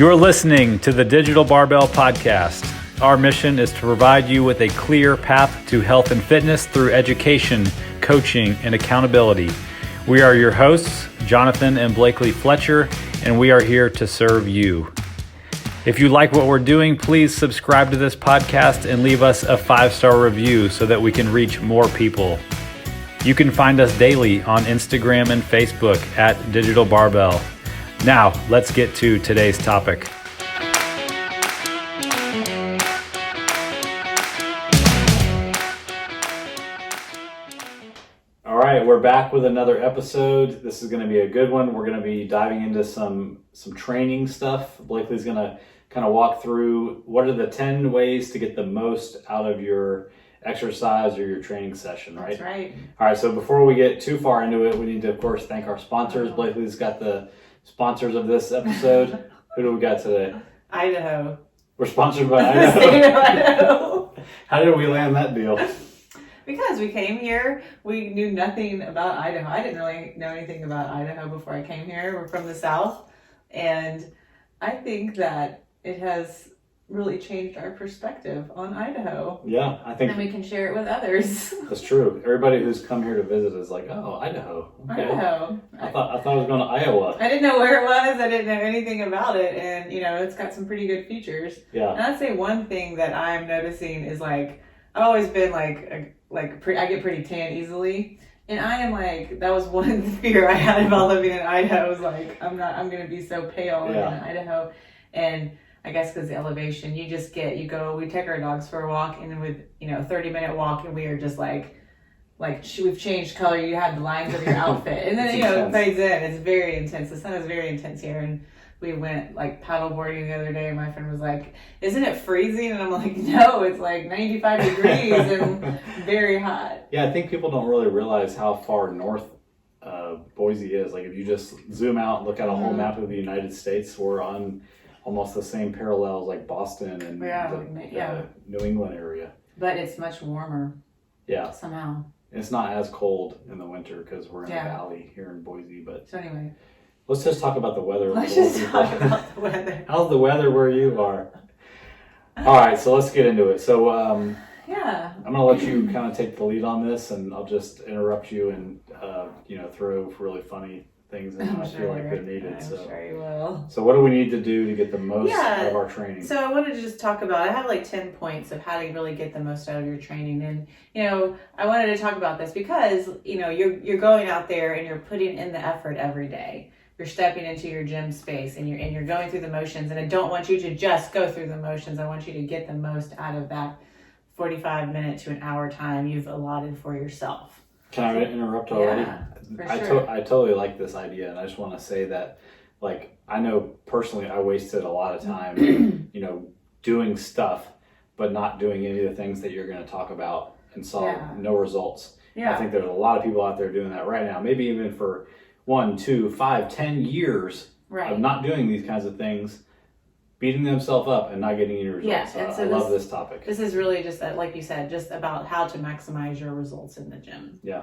You're listening to the Digital Barbell Podcast. Our mission is to provide you with a clear path to health and fitness through education, coaching, and accountability. We are your hosts, Jonathan and Blakely Fletcher, and we are here to serve you. If you like what we're doing, please subscribe to this podcast and leave us a 5-star review so that we can reach more people. You can find us daily on Instagram and Facebook at Digital Barbell. Now, let's get to today's topic. All right, we're back with another episode. This is going to be a good one. We're going to be diving into some training stuff. Blakely's going to kind of walk through what are the 10 ways to get the most out of your exercise or your training session, right? That's right. All right, so before we get too far into it, we need to, of course, thank our sponsors. Blakely's got the sponsors of this episode. Who do we got today? Idaho. We're sponsored by The state of Idaho. How did we land that deal? Because we came here, we knew nothing about Idaho. I didn't really know anything about Idaho before I came here. We're from the South, and I think that it has really changed our perspective on Idaho. Yeah, I think. And we can share it with others. That's true. Everybody who's come here to visit is like, oh, Idaho. Okay. Idaho. I thought I was going to Iowa. I didn't know where it was. I didn't know anything about it. And, it's got some pretty good features. Yeah. And I'd say one thing that I'm noticing is I've always been I get pretty tan easily. And I am that was one fear I had about living in Idaho. Was I'm going to be so pale in Idaho. And I guess because the elevation, we take our dogs for a walk, and with, a 30-minute walk, and we are just we've changed color. You have the lines of your outfit. And then, it fades in. It's very intense. The sun is very intense here. And we went paddleboarding the other day, and my friend was like, isn't it freezing? And I'm like, no, it's 95 degrees and very hot. Yeah, I think people don't really realize how far north Boise is. If you just zoom out and look at a whole map of the United States, we're on almost the same parallels like Boston and the New England area. But it's much warmer. Yeah. Somehow. It's not as cold in the winter because we're in the valley here in Boise. But so anyway. Let's just talk about the weather. Let's just talk about the weather. How's the weather where you are? All right, so let's get into it. So I'm going to let you kind of take the lead on this, and I'll just interrupt you and throw really funny things in when I feel like they're needed. I'm sure you will. So what do we need to do to get the most out of our training? So I wanted to just talk about, I have 10 points of how to really get the most out of your training. And, I wanted to talk about this because, you're going out there and you're putting in the effort every day. You're stepping into your gym space and you're going through the motions. And I don't want you to just go through the motions. I want you to get the most out of that 45-minute to an hour time you've allotted for yourself. Can I interrupt already? Yeah, for sure. I totally like this idea, and I just want to say that, I know personally I wasted a lot of time, doing stuff, but not doing any of the things that you're going to talk about and saw no results. Yeah. I think there's a lot of people out there doing that right now, maybe even for 1, 2, 5, 10 years of not doing these kinds of things, beating themselves up and not getting any results. Yeah, I love this topic. This is really just, like you said, just about how to maximize your results in the gym. Yeah.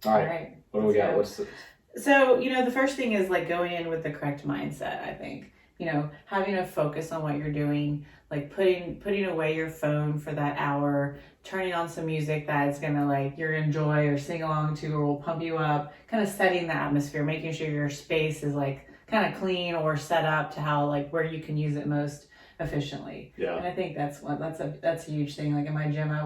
All right. What do we got? So, the first thing is going in with the correct mindset, I think. Having a focus on what you're doing, putting away your phone for that hour, turning on some music that is going to you're enjoy or sing along to or will pump you up, kind of setting the atmosphere, making sure your space is kind of clean or set up to how where you can use it most efficiently. Yeah. And I think that's a huge thing. In my gym, I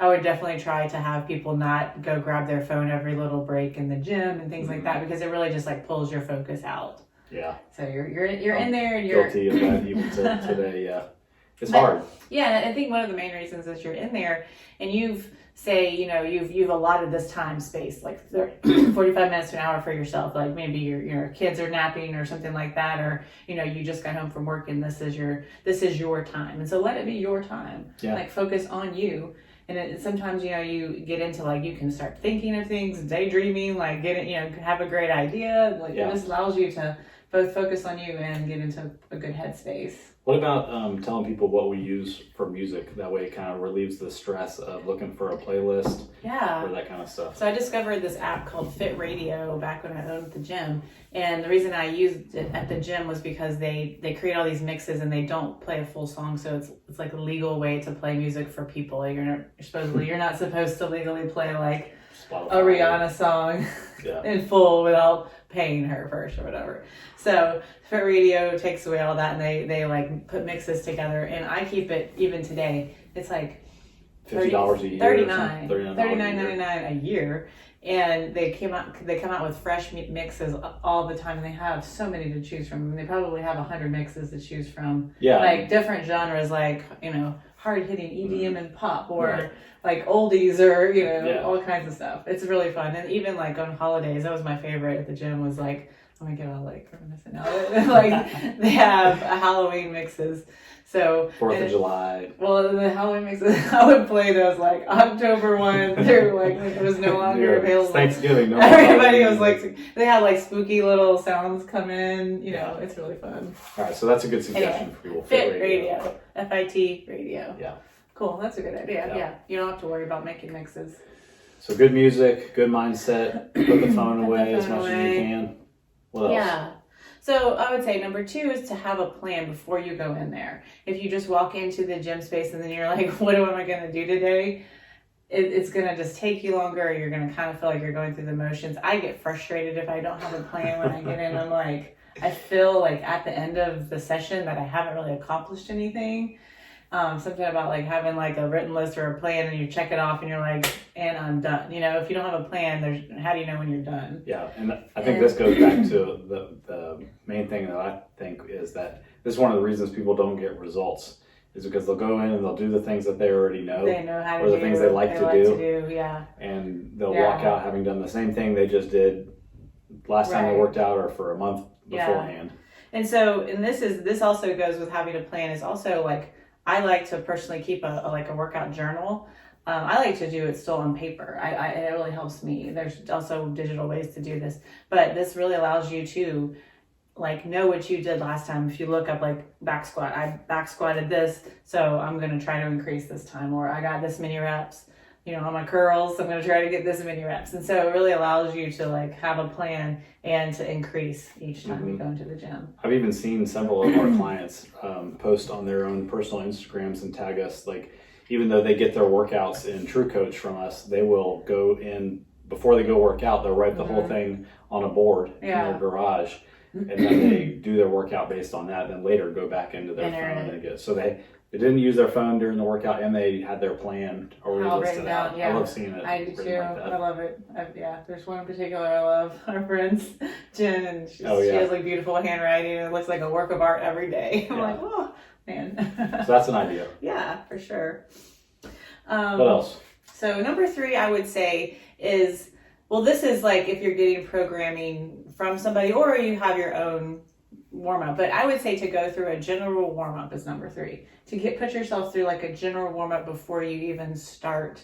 would definitely try to have people not go grab their phone every little break in the gym and things like that, because it really just pulls your focus out. Yeah. So you're in there and you're guilty of that even today. Yeah. It's hard. Yeah, I think one of the main reasons is you're in there and you've allotted this time space, 45 minutes to an hour for yourself. Maybe your kids are napping or something like that, or you just got home from work and this is your time. And so let it be your time. Yeah. Focus on you. And sometimes you get into you can start thinking of things, daydreaming, have a great idea. It just allows you to both focus on you and get into a good headspace. What about telling people what we use for music? That way it kind of relieves the stress of looking for a playlist or that kind of stuff. So I discovered this app called Fit Radio back when I owned the gym. And the reason I used it at the gym was because they create all these mixes and they don't play a full song. So it's like a legal way to play music for people. Like you're not supposed to legally play like Spotify. A Rihanna song in full without paying her first or whatever. So Fit Radio takes away all that, and they like put mixes together, and I keep it even today. It's like $50 a year, $39.99 a year, and they come out with fresh mixes all the time, and they have so many to choose from. They probably have 100 mixes to choose from. Yeah, like different genres, like hard hitting EDM and pop, or like oldies, or all kinds of stuff. It's really fun, and even like on holidays, that was my favorite at the gym. Was like, oh my god, like reminiscent now. Like they have Halloween mixes. So 4th of July. Well, the Halloween mixes, I would play those like October 1 through like it was no longer available. Thanksgiving. No Everybody was like, they had like spooky little sounds come in. It's really fun. All right, so that's a good suggestion for people. Fit Radio. FIT Radio. Yeah. Cool. That's a good idea. Yeah. You don't have to worry about making mixes. So good music, good mindset. Put the phone away as much as you can. What else? Yeah. So I would say number 2 is to have a plan before you go in there. If you just walk into the gym space and then you're like, what am I going to do today? It's going to just take you longer. You're going to kind of feel like you're going through the motions. I get frustrated if I don't have a plan when I get in. I'm like, I feel like at the end of the session that I haven't really accomplished anything. Something about like having like a written list or a plan and you check it off and you're like, and I'm done. If you don't have a plan, how do you know when you're done? Yeah, and I think this goes back to the main thing that I think is that this is one of the reasons people don't get results is because they'll go in and they'll do the things that they already know. They know how to do. Or the do, things they like to do. Yeah. And they'll walk out having done the same thing they just did last time they worked out or for a month beforehand. And so, this also goes with having a plan is also like, I like to personally keep a workout journal. I like to do it still on paper. It really helps me. There's also digital ways to do this, but this really allows you to like know what you did last time. If you look up like back squat, I back squatted this, so I'm going to try to increase this time, or I got this many reps. On my curls, I'm going to try to get this many reps. And so it really allows you to like have a plan and to increase each time you go into the gym. I've even seen several of our clients post on their own personal Instagrams and tag us. Like, even though they get their workouts in True Coach from us, they will go in before they go work out. They'll write the whole thing on a board in their garage, and then they do their workout based on that. Then later go back into their phone and get so they didn't use their phone during the workout, and they had their plan already listed out. I love seeing it. I do too. I love it. There's one in particular I love. Our friends, Jen, and she has like beautiful handwriting, and it looks like a work of art every day. I'm like, oh man. So that's an idea. Yeah, for sure. What else? So number 3, I would say is, well, this is like if you're getting programming from somebody or you have your own warm-up, but I would say to go through a general warm-up is number 3. To put yourself through like a general warm-up before you even start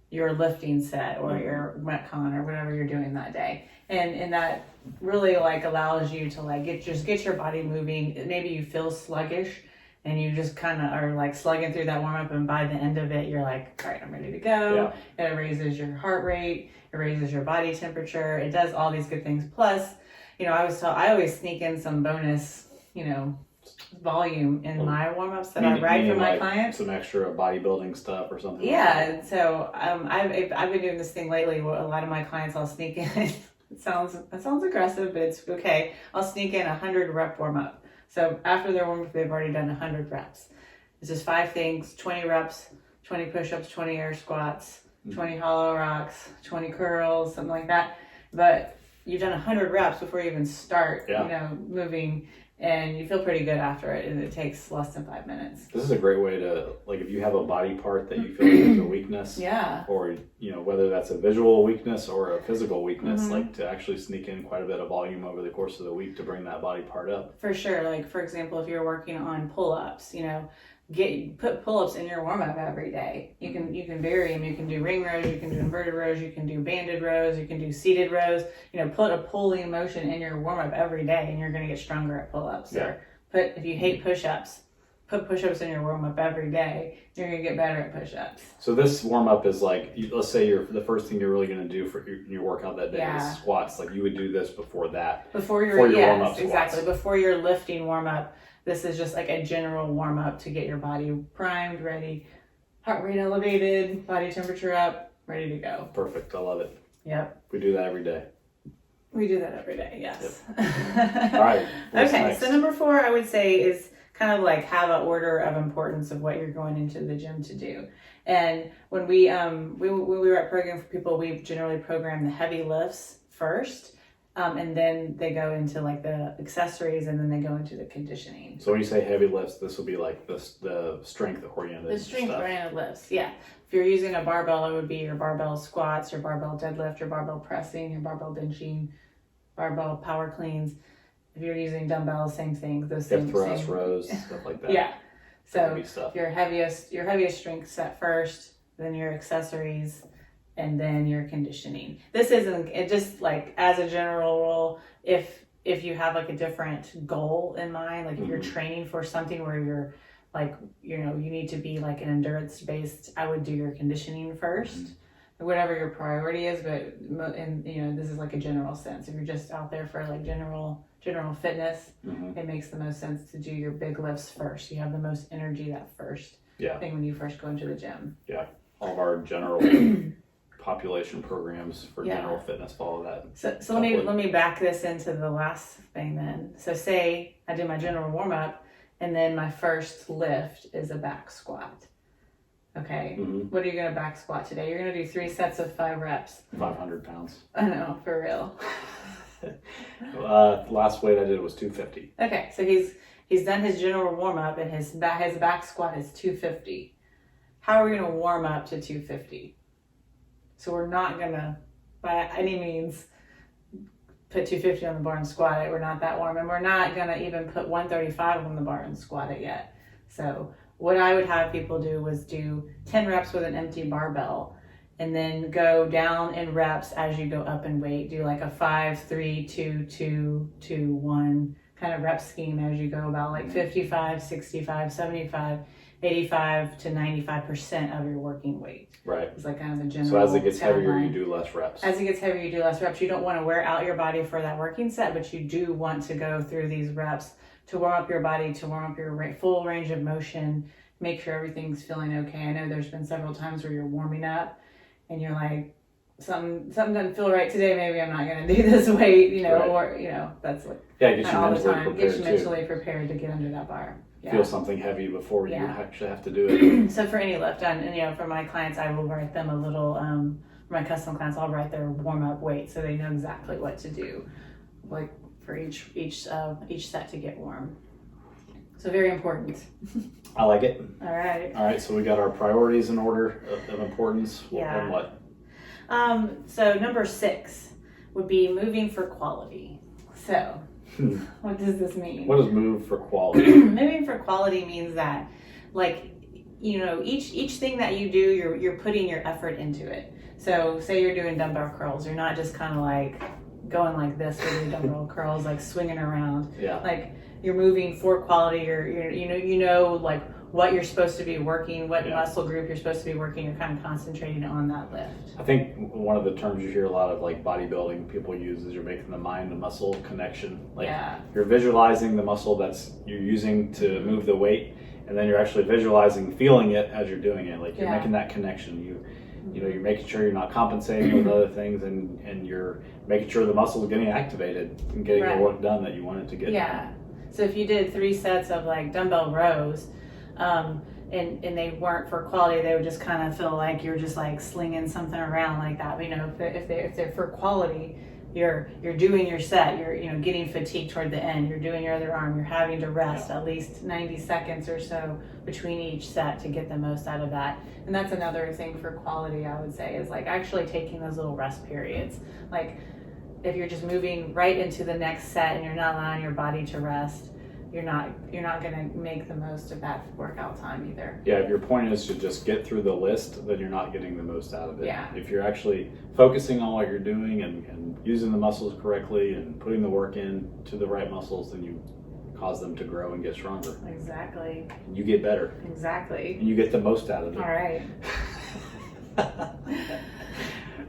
your lifting set or your Metcon or whatever you're doing that day. And that really like allows you to like get your body moving. Maybe you feel sluggish and you just kind of are like slugging through that warm-up, and by the end of it you're like, all right, I'm ready to go. It raises your heart rate, it raises your body temperature, it does all these good things. Plus, I always sneak in some bonus, volume in my warm-ups that I write for my clients. Some extra bodybuilding stuff or something. Yeah, like so I've been doing this thing lately where a lot of my clients I'll sneak in. It sounds aggressive, but it's okay. I'll sneak in 100 rep warm-up. So after their warm-up, they've already done 100 reps. It's just 5 things: 20 reps, 20 push-ups, 20 air squats, 20 hollow rocks, 20 curls, something like that. But you've done 100 reps before you even start, moving, and you feel pretty good after it, and it takes less than 5 minutes. This is a great way to, like, if you have a body part that you feel like is a weakness, or, whether that's a visual weakness or a physical weakness, like to actually sneak in quite a bit of volume over the course of the week to bring that body part up. For sure. Like, for example, if you're working on pull-ups, put pull-ups in your warm-up every day. You can vary them. You can do ring rows, you can do inverted rows, you can do banded rows, you can do seated rows. Put a pulling motion in your warm-up every day, and you're going to get stronger at pull-ups. Or if you hate push-ups, put push-ups in your warm-up every day, you're going to get better at push-ups. So this warm-up is like, let's say the first thing you're really going to do for your workout that day is squats. Like you would do this before that. Before your warm-up squats. Exactly. Before your lifting warm-up, this is just like a general warm-up to get your body primed, ready, heart rate elevated, body temperature up, ready to go. Perfect. I love it. Yep. We do that every day. We do that every day, yes. Yep. All right. Okay, next? So number 4, I would say, is kind of like have an order of importance of what you're going into the gym to do. And when we were at Program for People, we generally program the heavy lifts first, and then they go into like the accessories, and then they go into the conditioning. So when you say heavy lifts, this will be like the strength oriented. The strength oriented lifts, yeah. If you're using a barbell, it would be your barbell squats, your barbell deadlift, your barbell pressing, your barbell benching, barbell power cleans. If you're using dumbbells, same thing. Those hip thrust, rows, stuff like that. Yeah. So heavy stuff. your heaviest strength set first, then your accessories, and then your conditioning. This isn't it. Just like as a general rule, if you have like a different goal in mind, like if you're training for something where you're like, you need to be like an endurance based, I would do your conditioning first. Whatever your priority is, but this is like a general sense. If you're just out there for like general fitness, it makes the most sense to do your big lifts first. You have the most energy that first thing when you first go into the gym. Yeah, all of our general population programs for general fitness follow that. So let me back this into the last thing then. So say I do my general warm up, and then my first lift is a back squat. Okay, What are you going to back squat today? You're going to do 3 sets of 5 reps. 500 pounds. I know, for real. Last weight I did was 250. Okay, so he's done his general warm up, and his back squat is 250. How are we going to warm up to 250? So we're not going to, by any means, put 250 on the bar and squat it. We're not that warm, and we're not going to even put 135 on the bar and squat it yet. So what I would have people do was do 10 reps with an empty barbell, and then go down in reps as you go up in weight. Do like a 5, 3, 2, 2, 2, 1 kind of rep scheme as you go, about like 55, 65, 75, 85 to 95% of your working weight. Right. It's like kind of the general. So as it gets heavier, guideline. you do less reps. As it gets heavier, you do less reps. You don't want to wear out your body for that working set, but you do want to go through these reps to warm up your body, to warm up your full range of motion, make sure everything's feeling okay. I know there's been several times where you're warming up and you're like, something doesn't feel right today, maybe I'm not going to do this weight, right. Or, that's what get you all the mentally time. prepared. Get you mentally prepared to get under that bar. Yeah. Feel something heavy before you actually have to do it. So for any lift, and for my clients, I will write them a little, for my custom clients, I'll write their warm-up weight so they know exactly what to do, like for each set to get warm. So very important. I like it. All right. So we got our priorities in order of importance. Yeah. And what? So number 6 would be moving for quality. So what does this mean? What does move for quality? Moving for quality means that, like, each thing that you do, you're putting your effort into it. So say you're doing dumbbell curls, you're not just kind of like going like this with your dumbbell curls, like swinging around. Yeah. Like you're moving for quality. You're like what you're supposed to be working, what muscle group you're supposed to be working. You're kind of concentrating on that lift. I think one of the terms you hear a lot of like bodybuilding people use is you're making the mind and muscle connection. Like you're visualizing the muscle that's you're using to move the weight, and then you're actually visualizing, feeling it as you're doing it. Like you're making that connection. You're making sure you're not compensating with other things, and you're making sure the muscle is getting activated and getting the work done that you want it to get done. So if you did 3 sets of like dumbbell rows, and they weren't for quality, they would just kind of feel like you're just like slinging something around like that. But, if they're for quality, you're doing your set, you're getting fatigued toward the end, you're doing your other arm, you're having to rest at least 90 seconds or so between each set to get the most out of that. And that's another thing for quality, I would say, is like actually taking those little rest periods. Like if you're just moving right into the next set and you're not allowing your body to rest, you're not going to make the most of that workout time either. Yeah, if your point is to just get through the list, then you're not getting the most out of it. Yeah. If you're actually focusing on what you're doing and using the muscles correctly and putting the work in to the right muscles, then you cause them to grow and get stronger. Exactly. And you get better. Exactly. And you get the most out of it. All right.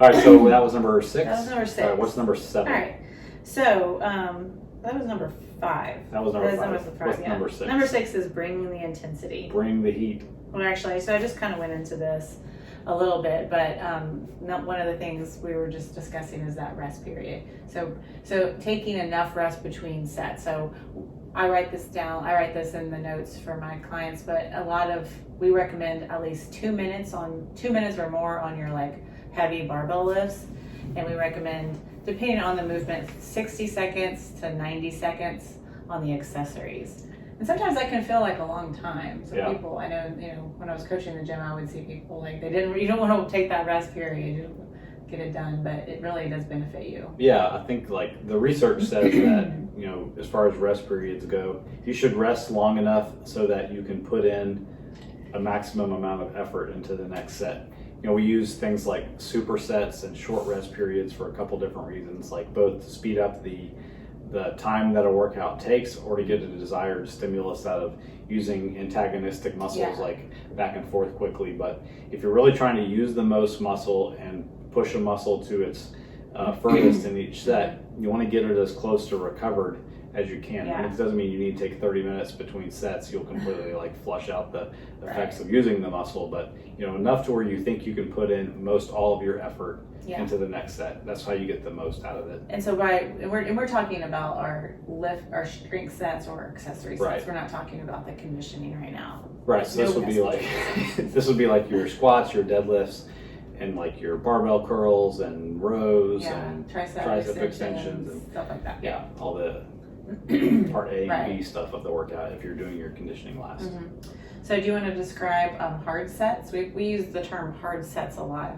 All right, so that was number 6? That was number 6. All right, what's number 7? All right. So, that was number 5. That was number 5. What's yeah. number 6? Number 6 is bringing the intensity. Bring the heat. Well, actually, so I just kind of went into this a little bit, but one of the things we were just discussing is that rest period. So taking enough rest between sets. So I write this down. I write this in the notes for my clients, but we recommend at least 2 minutes or more on your like heavy barbell lifts, and we recommend, depending on the movement, 60 seconds to 90 seconds on the accessories. And sometimes that can feel like a long time. So people, I know, when I was coaching in the gym, I would see people like you don't want to take that rest period, get it done, but it really does benefit you. Yeah, I think like the research says that, as far as rest periods go, you should rest long enough so that you can put in a maximum amount of effort into the next set. We use things like supersets and short rest periods for a couple different reasons, like both to speed up the time that a workout takes, or to get a desired stimulus out of using antagonistic muscles like back and forth quickly. But if you're really trying to use the most muscle and push a muscle to its furthest in each set, you want to get it as close to recovered as you can. And it doesn't mean you need to take 30 minutes between sets. You'll completely flush out the effects of using the muscle, but enough to where you think you can put in most all of your effort into the next set. That's how you get the most out of it. And so we're talking about our strength sets or accessory sets. Right. We're not talking about the conditioning right now. Right. So this would be like your squats, your deadlifts, and like your barbell curls and rows and tricep extensions and stuff like that. Yeah, all the part A and B stuff of the workout if you're doing your conditioning last. Mm-hmm. So do you want to describe hard sets? We use the term hard sets a lot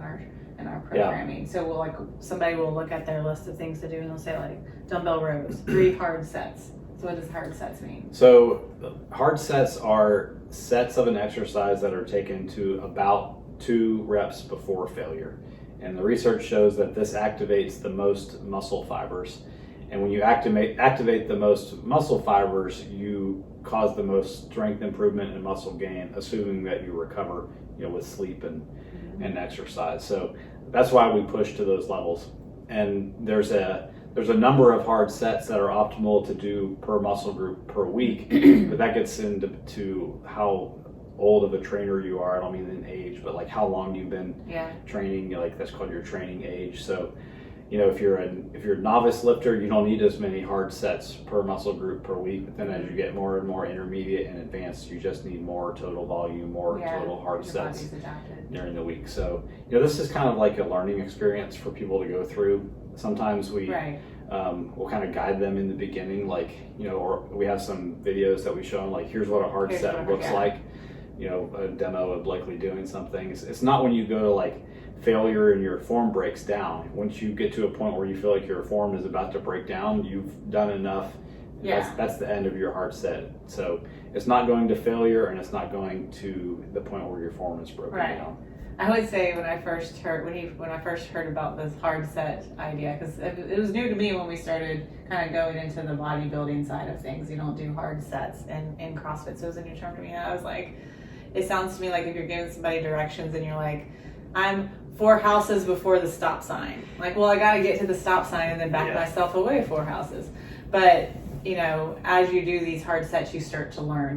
in our programming. So somebody will look at their list of things to do and they'll say like dumbbell rows, 3 hard sets. So what does hard sets mean? So hard sets are sets of an exercise that are taken to about 2 reps before failure. And the research shows that this activates the most muscle fibers. And when you activate the most muscle fibers, you cause the most strength improvement and muscle gain, assuming that you recover, with sleep and exercise. So that's why we push to those levels. And there's a number of hard sets that are optimal to do per muscle group per week, but that gets into how old of a trainer you are. I don't mean in age, but like how long you've been training. That's called your training age. So if you're a novice lifter, you don't need as many hard sets per muscle group per week. But then as you get more and more intermediate and advanced, you just need more total volume, more total hard sets during the week. So this is kind of like a learning experience for people to go through. Sometimes we we'll kind of guide them in the beginning, or we have some videos that we show them, like here's what a hard set looks like. A demo of likely doing something. It's not when you go to failure and your form breaks down. Once you get to a point where you feel like your form is about to break down, you've done enough. That's the end of your hard set. So it's not going to failure, and it's not going to the point where your form is broken down. I would say when I first heard about this hard set idea, because it was new to me when we started kind of going into the bodybuilding side of things. You don't do hard sets in CrossFit, so it was a new term to me. And I was like, it sounds to me like if you're giving somebody directions and you're like, I'm 4 houses before the stop sign. Like, well, I got to get to the stop sign and then back myself away 4 houses. But, as you do these hard sets, you start to learn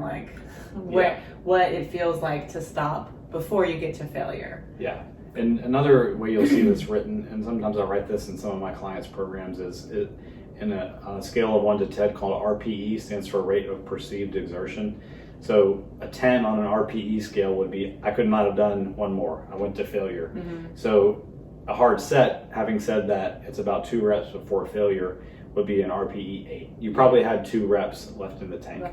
what it feels like to stop before you get to failure. Yeah. And another way you'll see this written, and sometimes I write this in some of my clients' programs, is on a scale of 1 to 10 called RPE, stands for rate of perceived exertion. So a 10 on an RPE scale would be, I could not have done 1 more. I went to failure. Mm-hmm. So a hard set, having said that, it's about 2 reps before failure, would be an RPE 8. You probably had 2 reps left in the tank.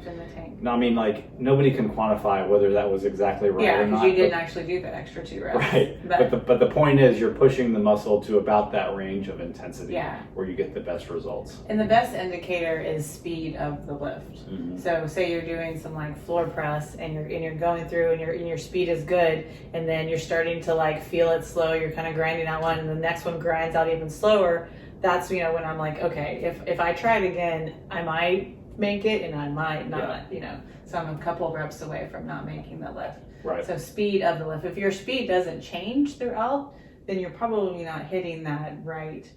Now, I mean, nobody can quantify whether that was exactly right or not. Yeah, because you didn't actually do that extra 2 reps. Right. But the point is, you're pushing the muscle to about that range of intensity where you get the best results. And the best indicator is speed of the lift. Mm-hmm. So say you're doing some floor press and you're going through and your speed is good, and then you're starting to feel it slow, you're kind of grinding out one, and the next one grinds out even slower. That's when I'm like, okay, if I try it again, I might make it and I might not, so I'm a couple of reps away from not making the lift. Right. So speed of the lift, if your speed doesn't change throughout, then you're probably not hitting that right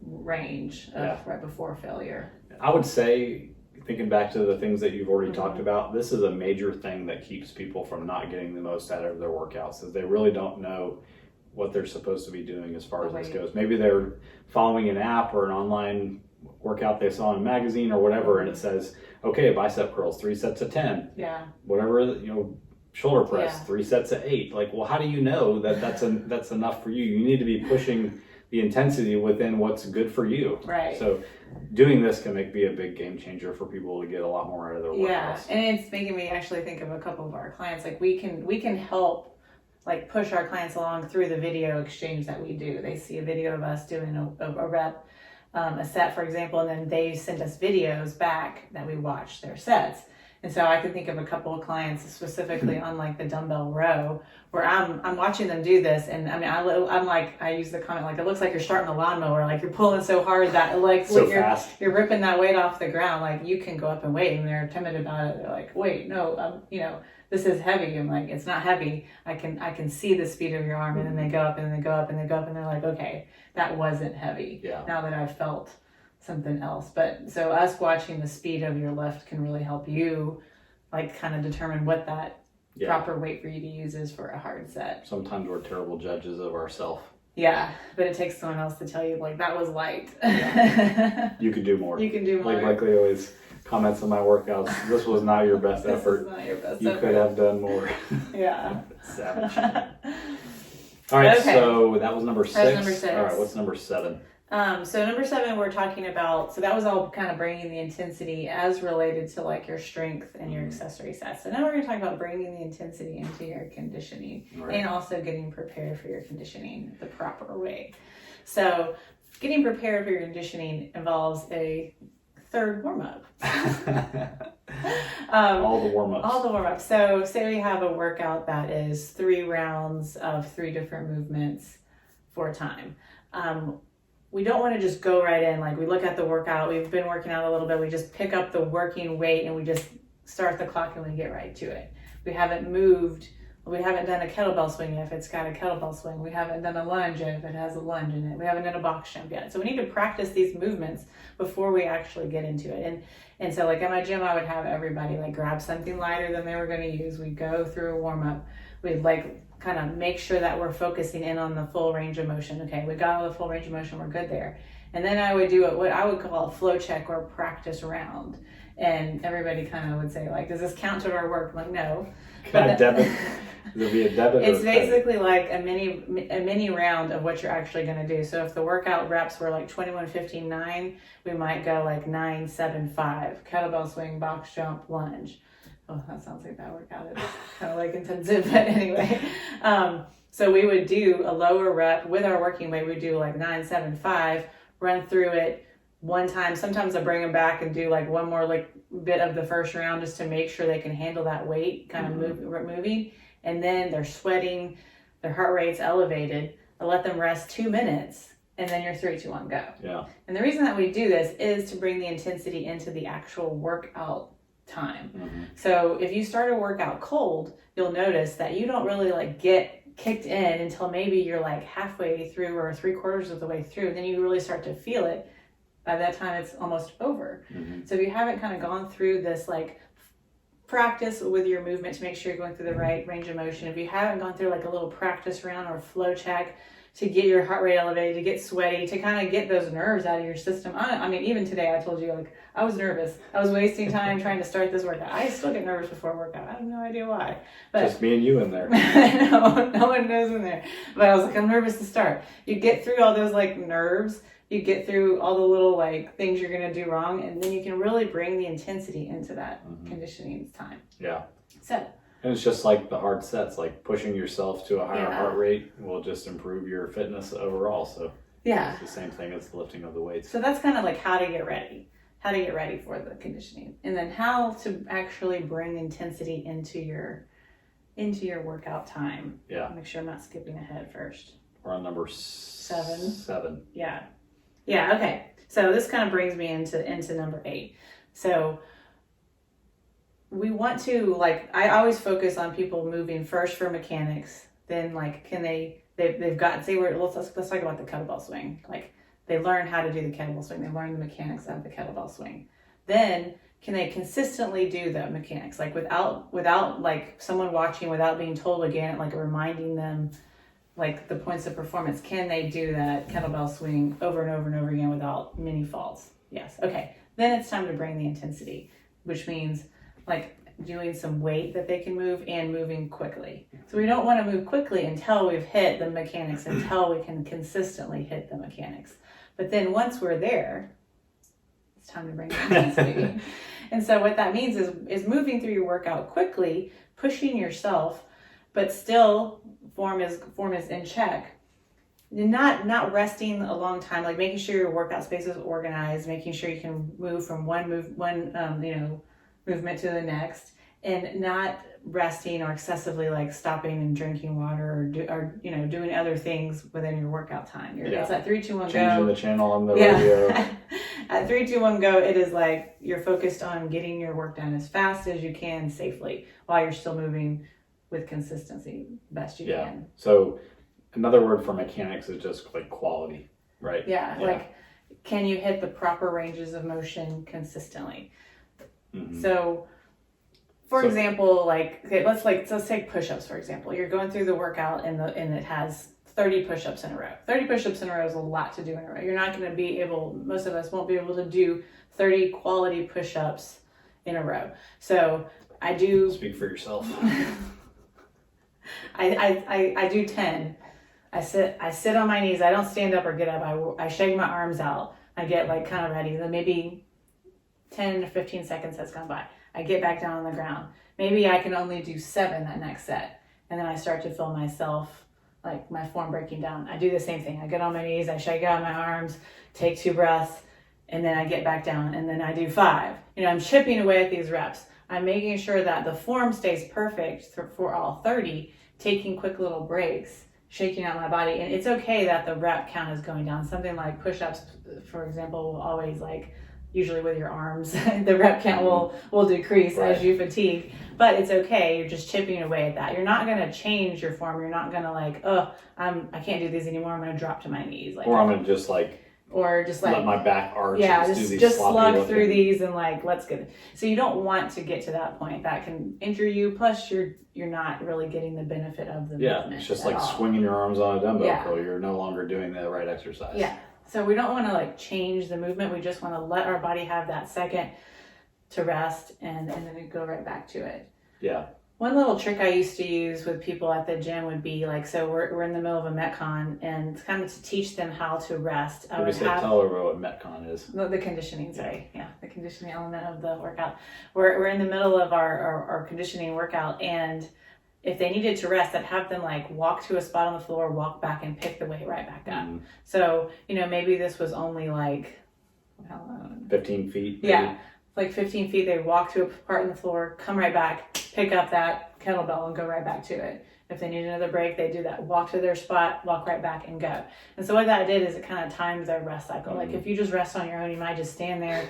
range of right before failure. I would say, thinking back to the things that you've already talked about, this is a major thing that keeps people from not getting the most out of their workouts, is they really don't know what they're supposed to be doing as far as this goes. Maybe they're following an app or an online workout they saw in a magazine or whatever, and it says, okay, bicep curls, 3 sets of 10. Yeah. Whatever, shoulder press, 3 sets of 8. Like, well, how do you know that that's enough for you? You need to be pushing the intensity within what's good for you. Right. So doing this can be a big game changer for people to get a lot more out of their workouts. Yeah, and it's making me actually think of a couple of our clients. Like we can help like push our clients along through the video exchange that we do. They see a video of us doing a rep, a set, for example, and then they send us videos back that we watch their sets. And so I can think of a couple of clients specifically on like the dumbbell row where I'm watching them do this, and I mean I'm like, I use the comment like, it looks like you're starting a lawnmower, like you're pulling so hard that like so you're ripping that weight off the ground. Like you can go up and wait, and they're timid about it. They're like, wait, no, this is heavy. I'm like, it's not heavy. I can see the speed of your arm, and then they go up and they go up and they go up, and they're like, okay, that wasn't heavy. Yeah. Now that I've felt something else. But so us watching the speed of your lift can really help you like kind of determine what that proper weight for you to use is for a hard set. Sometimes we're terrible judges of ourselves. Yeah, but it takes someone else to tell you like that was light. You could do more. You can do more. Like Blakely always comments on my workouts, this was not your best effort. This is not your best you effort. could have done more. Yeah. Savage. All right, so that was number 6. That's number 6. All right, what's number 7? So number 7, we're talking about, so that was all kind of bringing the intensity as related to like your strength and your accessory sets. So now we're going to talk about bringing the intensity into your conditioning and also getting prepared for your conditioning the proper way. So getting prepared for your conditioning involves a third warm-up. All the warm-ups. All the warm-ups. So say we have a workout that is 3 rounds of 3 different movements for time. We don't want to just go right in. Like we look at the workout, we've been working out a little bit, we just pick up the working weight and we just start the clock and we get right to it. We haven't moved. We haven't done a kettlebell swing yet if it's got a kettlebell swing. We haven't done a lunge yet if it has a lunge in it. We haven't done a box jump yet. So we need to practice these movements before we actually get into it. And so like at my gym, I would have everybody like grab something lighter than they were going to use. We'd go through a warm up. We'd like kind of make sure that we're focusing in on the full range of motion. Okay, we got all the full range of motion, we're good there. And then I would do what I would call a flow check or practice round. And everybody kind of would say like, does this count toward our work? I'm like, no. Debit. There'll be a debit. It's basically like a mini round of what you're actually going to do. So if the workout reps were like 21, 15, 9, we might go like 9, 7, 5. Kettlebell swing, box jump, lunge. Oh, that sounds like that workout. It's kind of like intensive, but anyway. So we would do a lower rep with our working weight. We'd do like 9, 7, 5, run through it one time. Sometimes I bring them back and do like one more like bit of the first round just to make sure they can handle that weight kind of moving. And then they're sweating, their heart rate's elevated. I let them rest 2 minutes, and then you're 3, 2, 1, go. Yeah. And the reason that we do this is to bring the intensity into the actual workout time. So if you start a workout cold, you'll notice that you don't really like get kicked in until maybe you're like halfway through or 3/4 of the way through. Then you really start to feel it. By that time, it's almost over. So if you haven't kind of gone through this like practice with your movement to make sure you're going through the right range of motion, if you haven't gone through like a little practice round or flow check to get your heart rate elevated, to get sweaty, to kind of get those nerves out of your system. I mean, even today I told you, like, I was nervous. I was wasting time trying to start this workout. I still get nervous before a workout. I have no idea why. But just me and you in there. no one knows in there. But I was like, I'm nervous to start. You get through all those like nerves, you get through all the little like things you're going to do wrong, and then you can really bring the intensity into that conditioning time. Yeah. So. And it's just like the hard sets, like pushing yourself to a higher heart rate will just improve your fitness overall. So it's the same thing as the lifting of the weights. So that's kind of like how to get ready for the conditioning, and then how to actually bring intensity into your workout time. Yeah. Make sure I'm not skipping ahead first. We're on number 7. Yeah. Okay. So this kind of brings me into number 8. So we want to, like, I always focus on people moving first for mechanics, then like they've got, say, let's talk about the kettlebell swing. Like, they learn how to do the kettlebell swing, they learn the mechanics of the kettlebell swing. Then can they consistently do the mechanics, like without like someone watching, without being told again, like reminding them like the points of performance? Can they do that kettlebell swing over and over and over again without many faults? Yes. Okay. Then it's time to bring the intensity, which means like doing some weight that they can move and moving quickly. So we don't want to move quickly until we've hit the mechanics, until we can consistently hit the mechanics. But then once we're there, it's time to bring the intensity. And so what that means is moving through your workout quickly, pushing yourself, but still form is in check. Not resting a long time, like making sure your workout space is organized, making sure you can move from one movement to the next, and not resting or excessively like stopping and drinking water or doing other things within your workout time. It's at 3, 2, 1, go. Changing the channel on the radio. At 3, 2, 1, go, it is like you're focused on getting your work done as fast as you can safely while you're still moving with consistency best you can. So another word for mechanics is just like quality, right? Yeah. Like, can you hit the proper ranges of motion consistently? Mm-hmm. So, for example, like, okay, let's take push-ups, for example. You're going through the workout and it has 30 push-ups in a row. 30 push-ups in a row is a lot to do in a row. You're not going to be able, most of us won't be able to do 30 quality push-ups in a row. So I do... Speak for yourself. I do 10. I sit on my knees. I don't stand up or get up. I shake my arms out. I get like kind of ready. Then maybe 10 to 15 seconds has gone by. I get back down on the ground. Maybe I can only do 7 that next set. And then I start to feel myself, like my form breaking down. I do the same thing. I get on my knees, I shake out my arms, take 2 breaths, and then I get back down. And then I do 5. I'm chipping away at these reps. I'm making sure that the form stays perfect for all 30, taking quick little breaks, shaking out my body. And it's okay that the rep count is going down. Something like push-ups, for example, will always usually with your arms, the rep count will decrease as you fatigue, but it's okay. You're just chipping away at that. You're not going to change your form. You're not going to I can't do these anymore. I'm going to drop to my knees. Or I'm going to just let my back arch. Yeah, just slug through these and let's get it. So you don't want to get to that point. That can injure you. Plus you're not really getting the benefit of the movement. It's just like swinging your arms on a dumbbell curl. You're no longer doing the right exercise. Yeah. So we don't want to change the movement. We just want to let our body have that second to rest and then go right back to it. Yeah. One little trick I used to use with people at the gym would be so we're in the middle of a Metcon, and kind of to teach them how to rest. Tell everyone what Metcon is. The conditioning, sorry. Yeah, the conditioning element of the workout. We're in the middle of our conditioning workout, and if they needed to rest, I'd have them walk to a spot on the floor, walk back, and pick the weight right back up. So, maybe this was only 15 feet. Maybe. Yeah, 15 feet. They walk to a part in the floor, come right back, pick up that kettlebell, and go right back to it. If they need another break, they do that. Walk to their spot, walk right back, and go. And so what that did is it kind of timed their rest cycle. If you just rest on your own, you might just stand there.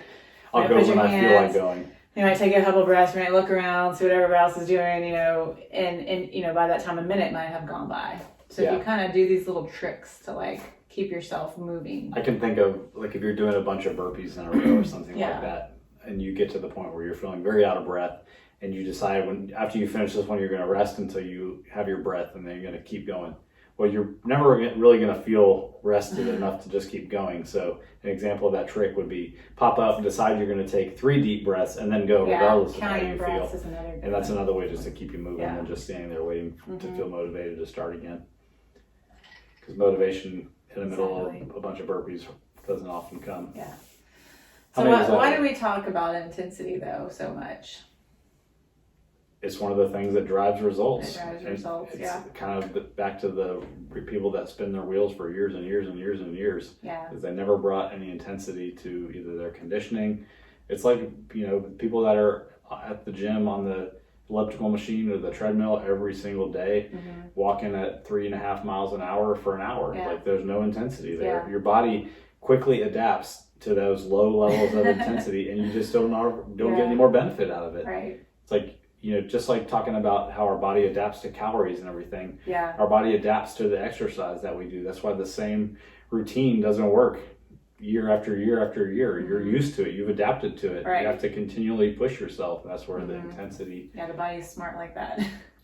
I'll go when I feel like going. You might take a couple of breaths, you might look around, see what everybody else is doing, and by that time a minute might have gone by. So if you kind of do these little tricks to keep yourself moving. I can think of if you're doing a bunch of burpees in a row or something like that, and you get to the point where you're feeling very out of breath, and you decide after you finish this one you're going to rest until you have your breath, and then you're going to keep going. Well, you're never really going to feel rested enough to just keep going. So an example of that trick would be pop up, decide you're going to take 3 deep breaths, and then go regardless of how you feel. And that's another way just to keep you moving than just standing there waiting to feel motivated to start again. Because motivation in the middle of a bunch of burpees doesn't often come. Yeah. So why do we talk about intensity though so much? It's one of the things that drives results. It's kind of back to the people that spin their wheels for years and years and years and years. Yeah. Because they never brought any intensity to either their conditioning. It's people that are at the gym on the elliptical machine or the treadmill every single day, walking at 3.5 miles an hour for an hour. Yeah. There's no intensity there. Yeah. Your body quickly adapts to those low levels of intensity, and you just don't get any more benefit out of it. Right. It's like, just like talking about how our body adapts to calories and everything. Yeah. Our body adapts to the exercise that we do. That's why the same routine doesn't work year after year after year. You're used to it. You've adapted to it. Right. You have to continually push yourself. That's where the intensity. Yeah, the body's smart like that.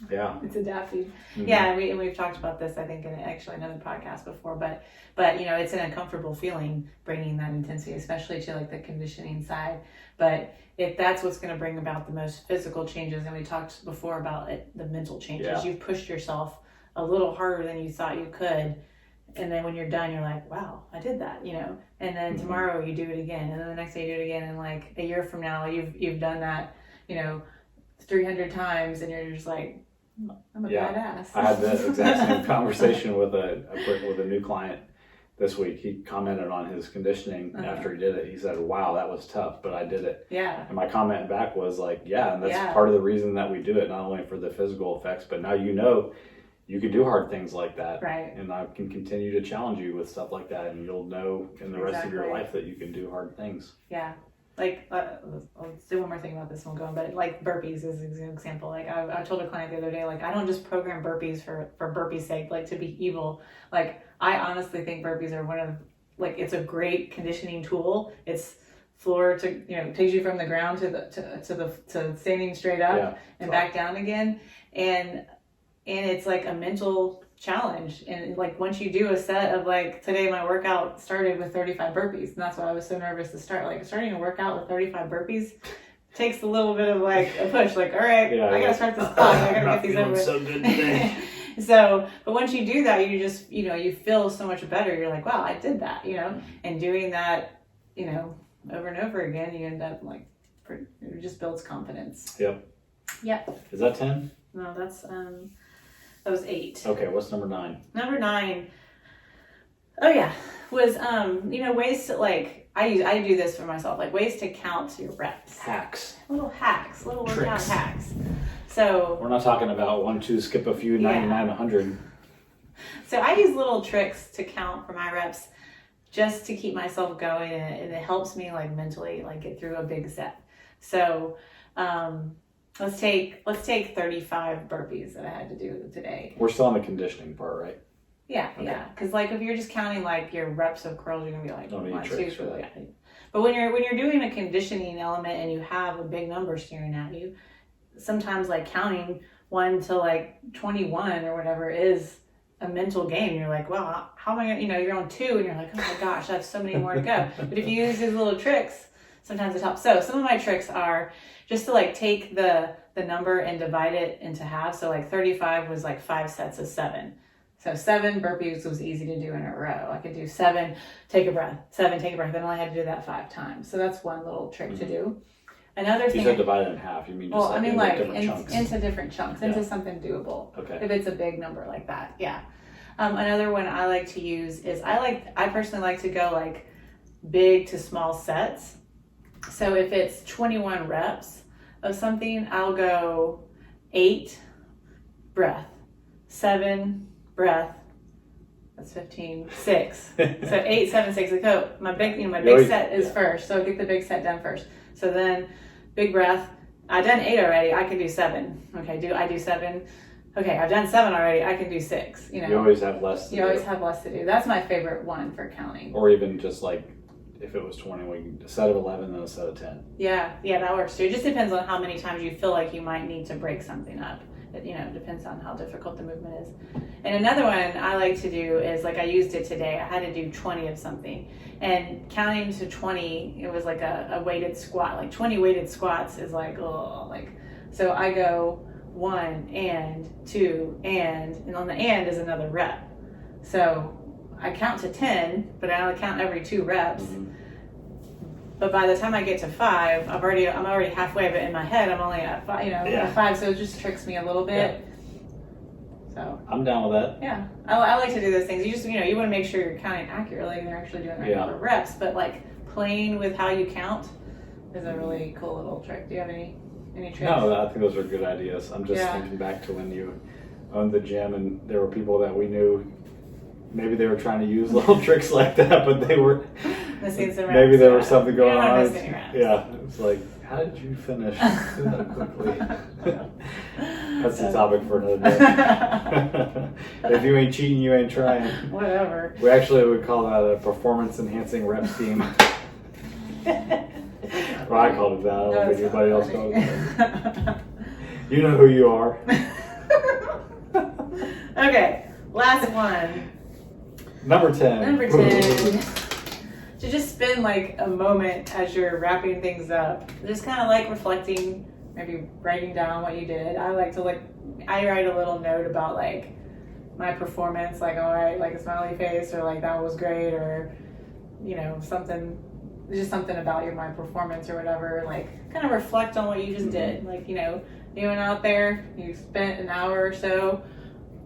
Yeah. It's adapting. Yeah, and we've talked about this, I think, in actually another podcast before, but it's an uncomfortable feeling bringing that intensity, especially to like the conditioning side. But if that's what's going to bring about the most physical changes, and we talked before about the mental changes, you've pushed yourself a little harder than you thought you could. And then when you're done, you're like, wow, I did that, and then tomorrow you do it again. And then the next day you do it again. And like a year from now, you've done that, 300 times, and you're just like, I'm a badass. I had the exact same conversation with a new client this week. He commented on his conditioning after he did it. He said, wow, that was tough, but I did it. Yeah. And my comment back was like, and that's part of the reason that we do it, not only for the physical effects, but now you can do hard things like that. Right. And I can continue to challenge you with stuff like that, and you'll know in the rest of your life that you can do hard things. Yeah. Like, I'll say one more thing about this one going, but like burpees is an example. Like I told a client the other day, like I don't just program burpees for burpees' sake, like to be evil. Like I honestly think burpees are one of, like, it's a great conditioning tool. It's floor to, takes you from the ground to standing straight up and back down again. And it's like a mental challenge. And like once you do a set of, like, today my workout started with 35 burpees, and that's why I was so nervous to start. Like starting a workout with 35 burpees takes a little bit of like a push, like, all right, I gotta start this clock, I gotta get these over with. So good today. But once you do that, you just, you feel so much better. You're like, wow, I did that, and doing that, over and over again, you end up like, it just builds confidence. Yep. Is that 10? No, that was 8. Okay, what's number 9? Number 9, was ways to, like, I do this for myself, like ways to count your reps. Hacks, little workout tricks. hacks. So we're not talking about 1, 2, skip a few, 99, 100. So I use little tricks to count for my reps, just to keep myself going, and it helps me like mentally, like, get through a big set. So let's take 35 burpees that I had to do today. We're still on the conditioning part, right? Yeah, okay. Yeah. Because like if you're just counting like your reps of curls, you're gonna be like, don't need tricks for that. But when you're doing a conditioning element and you have a big number staring at you, sometimes like counting 1 to like 21 or whatever is a mental game. You're like, well, how am I gonna, you're on 2 and you're like, oh my gosh, I have so many more to go. But if you use these little tricks, sometimes it helps. So some of my tricks are just to like take the number and divide it into half. So like 35 was like 5 sets of 7. So 7 burpees was easy to do in a row. I could do 7, take a breath, 7, take a breath. Then I had to do that 5 times. So that's one little trick to do. Another thing. You said divide it in half. You mean just into different chunks, into something doable. Okay. If it's a big number like that, yeah. Another one I like to use is I personally like to go like big to small sets. So if it's 21 reps of something, I'll go 8, breath, 7, breath. That's 15, 6. So 8, 7, 6. So my big set is first. So get the big set done first. So then big breath. I've done 8 already. I can do 7. Okay, I do 7. Okay, I've done 7 already. I can do 6. You always have less to do. You always have less to do. That's my favorite one for counting. Or even just like, if it was 20, we can a set of 11, then a set of 10. Yeah, that works too. It just depends on how many times you feel like you might need to break something up. It, depends on how difficult the movement is. And another one I like to do is, like, I used it today. I had to do 20 of something. And counting to 20, it was like a weighted squat. Like 20 weighted squats is like, oh, like, so I go 1 and 2 and on the and is another rep. So I count to 10, but I only count every 2 reps. Mm-hmm. But by the time I get to 5, I'm already halfway. But in my head, I'm only at 5. At 5, so it just tricks me a little bit. Yeah. So I'm down with that. Yeah, I like to do those things. You just you want to make sure you're counting accurately and they're actually doing the right number of reps. But like playing with how you count is a really cool little trick. Do you have any tricks? No, I think those are good ideas. I'm just thinking back to when you owned the gym and there were people that we knew. Maybe they were trying to use little tricks like that, but they were missing some reps. Maybe there was something going on. Yeah, it's like, how did you finish that quickly? That's the topic for another day. If you ain't cheating, you ain't trying. Whatever. We actually would call that a performance-enhancing rep scheme. Well, I called it that. I don't think anybody else called it that. You know who you are. Okay, last one. Number 10. To just spend like a moment as you're wrapping things up, just kind of like reflecting, maybe writing down what you did. I like to I write a little note about like my performance, like, all right, like a smiley face, or like that was great, or something about my performance or whatever. Like kind of reflect on what you just did. Like, you went out there, you spent an hour or so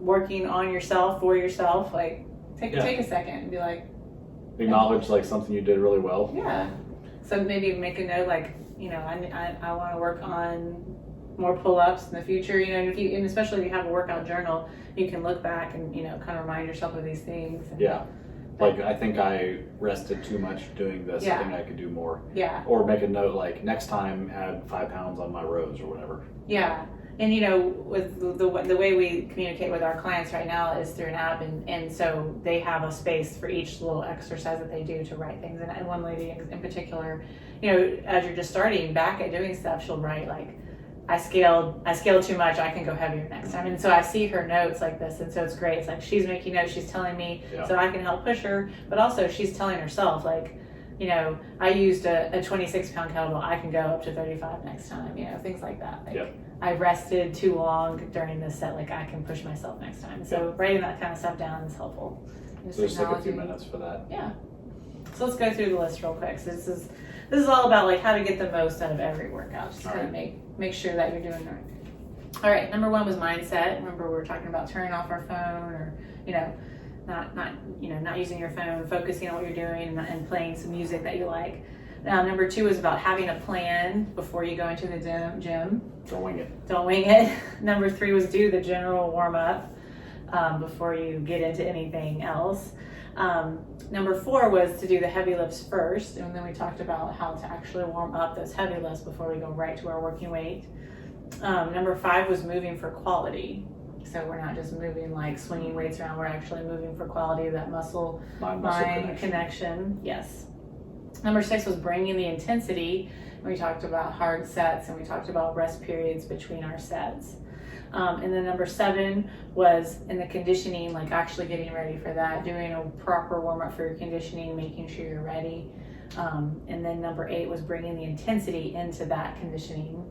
working on yourself, for yourself. Like take a second and be like, acknowledge like something you did really well. Yeah. So maybe make a note like, I want to work on more pull-ups in the future. And especially if you have a workout journal, you can look back and kind of remind yourself of these things. Like, I think I rested too much doing this. I think I could do more. Yeah. Or make a note like, next time add 5 pounds on my rows or whatever. Yeah. And with the way we communicate with our clients right now is through an app, and so they have a space for each little exercise that they do to write things. And one lady in particular, as you're just starting back at doing stuff, she'll write like, I scaled too much, I can go heavier next time. And so I see her notes like this, and so it's great. It's like she's making notes, she's telling me, so I can help push her, but also she's telling herself like, I used a 26-pound kettlebell, I can go up to 35 next time, things like that. Like, I rested too long during this set, like I can push myself next time. So writing that kind of stuff down is helpful. Just like a few minutes for that. Yeah. So let's go through the list real quick. So this is all about like how to get the most out of every workout. Just kind of make sure that you're doing the right thing. All right, number 1 was mindset. Remember we were talking about turning off our phone, or not using your phone, focusing on what you're doing and playing some music that you like. Now, number 2 is about having a plan before you go into the gym. Don't wing it. Don't wing it. Number 3 was do the general warm up before you get into anything else. Number 4 was to do the heavy lifts first, and then we talked about how to actually warm up those heavy lifts before we go right to our working weight. Number 5 was moving for quality. So we're not just moving like swinging weights around, we're actually moving for quality of that muscle-mind connection. Yes. Number 6 was bringing the intensity. We talked about hard sets, and we talked about rest periods between our sets. And then number 7 was in the conditioning, like actually getting ready for that, doing a proper warm-up for your conditioning, making sure you're ready. And then number 8 was bringing the intensity into that conditioning,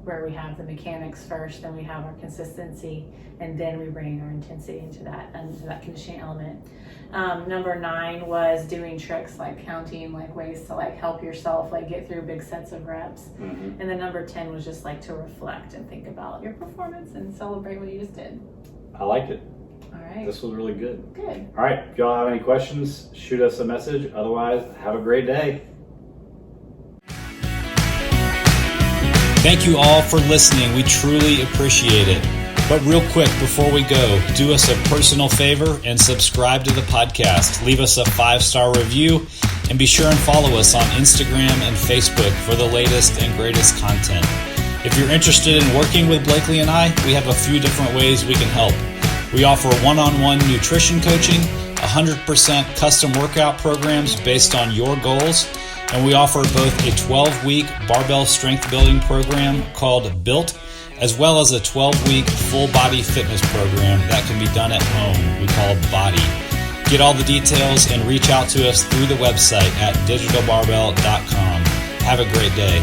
where we have the mechanics first, then we have our consistency, and then we bring our intensity into that conditioning element. Number 9 was doing tricks like counting, like ways to like help yourself like get through big sets of reps. And then number 10 was just like to reflect and think about your performance and celebrate what you just did. I liked it. All right. This was really good. Good. All right. If y'all have any questions, shoot us a message. Otherwise, have a great day. Thank you all for listening. We truly appreciate it. But real quick, before we go, do us a personal favor and subscribe to the podcast. Leave us a 5-star review, and be sure and follow us on Instagram and Facebook for the latest and greatest content. If you're interested in working with Blakely and I, we have a few different ways we can help. We offer one-on-one nutrition coaching, 100% custom workout programs based on your goals, and we offer both a 12-week barbell strength building program called Built, as well as a 12-week full-body fitness program that can be done at home, we call Body. Get all the details and reach out to us through the website at digitalbarbell.com. Have a great day.